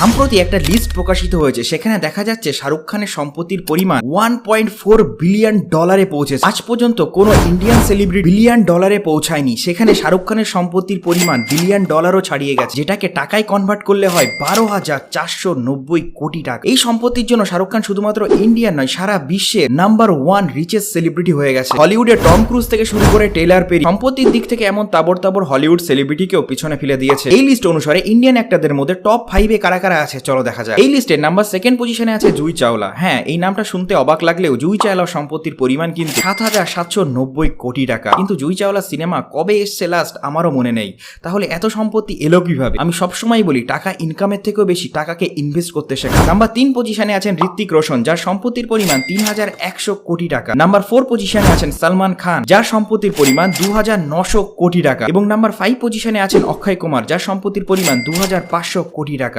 সম্প্রতি একটা লিস্ট প্রকাশিত হয়েছে, সেখানে দেখা যাচ্ছে শাহরুখ খানের সম্পত্তির পরিমাণ 1.4 বিলিয়ন ডলারে পৌঁছেছে। আজ পর্যন্ত কোনো ইন্ডিয়ান সেলিব্রিটি বিলিয়ন ডলারে পৌঁছায়নি, সেখানে শাহরুখ খানের সম্পত্তির পরিমাণ বিলিয়ন ডলারও ছাড়িয়ে গেছে, যেটাকে টাকায় কনভার্ট করলে হয় 12,490 কোটি টাকা। এই সম্পত্তির জন্য শাহরুখ খান শুধুমাত্র ইন্ডিয়ান নয়, সারা বিশ্বের নাম্বার 1 রিচেস্ট সেলিব্রিটি হয়ে গেছে। হলিউডের টম ক্রুজ থেকে শুরু করে টেইলার পেরি সম্পত্তির দিক থেকে এমন তাবড় হলিউড সেলিব্রিটিকেও পিছনে ফেলে দিয়েছে। এই লিস্ট অনুসারে ইন্ডিয়ান অ্যাক্টরদের মধ্যে টপ 5 এ কারা কারা আছে চলো দেখা যাক। এই লিস্টে নাম্বার 2nd পজিশনে আছে জুহি চাওলা। হ্যাঁ, এই নামটা শুনতে অবাক লাগলেও জুহি চাওলার সম্পত্তির পরিমাণ কিন্তু 7,790 কোটি টাকা। কিন্তু জুহি চাওলা সিনেমা কবে এসছে লাস্ট আমারও মনে নেই। তাহলে এত সম্পত্তি এলো কিভাবে? আমি সবসময় বলি টাকা ইনকামের থেকেও বেশি টাকাকে ইনভেস্ট করতে শেখা। নাম্বার 3 পজিশনে আছেন ঋত্বিক রোশন, যার সম্পত্তির পরিমাণ 3,100 কোটি টাকা। নাম্বার 4 পজিশনে আছেন সালমান খান, যার সম্পত্তির পরিমাণ 2,900 কোটি টাকা। এবং নাম্বার 5 পজিশনে আছেন অক্ষয় কুমার, যার সম্পত্তির পরিমাণ 2,500 কোটি টাকা।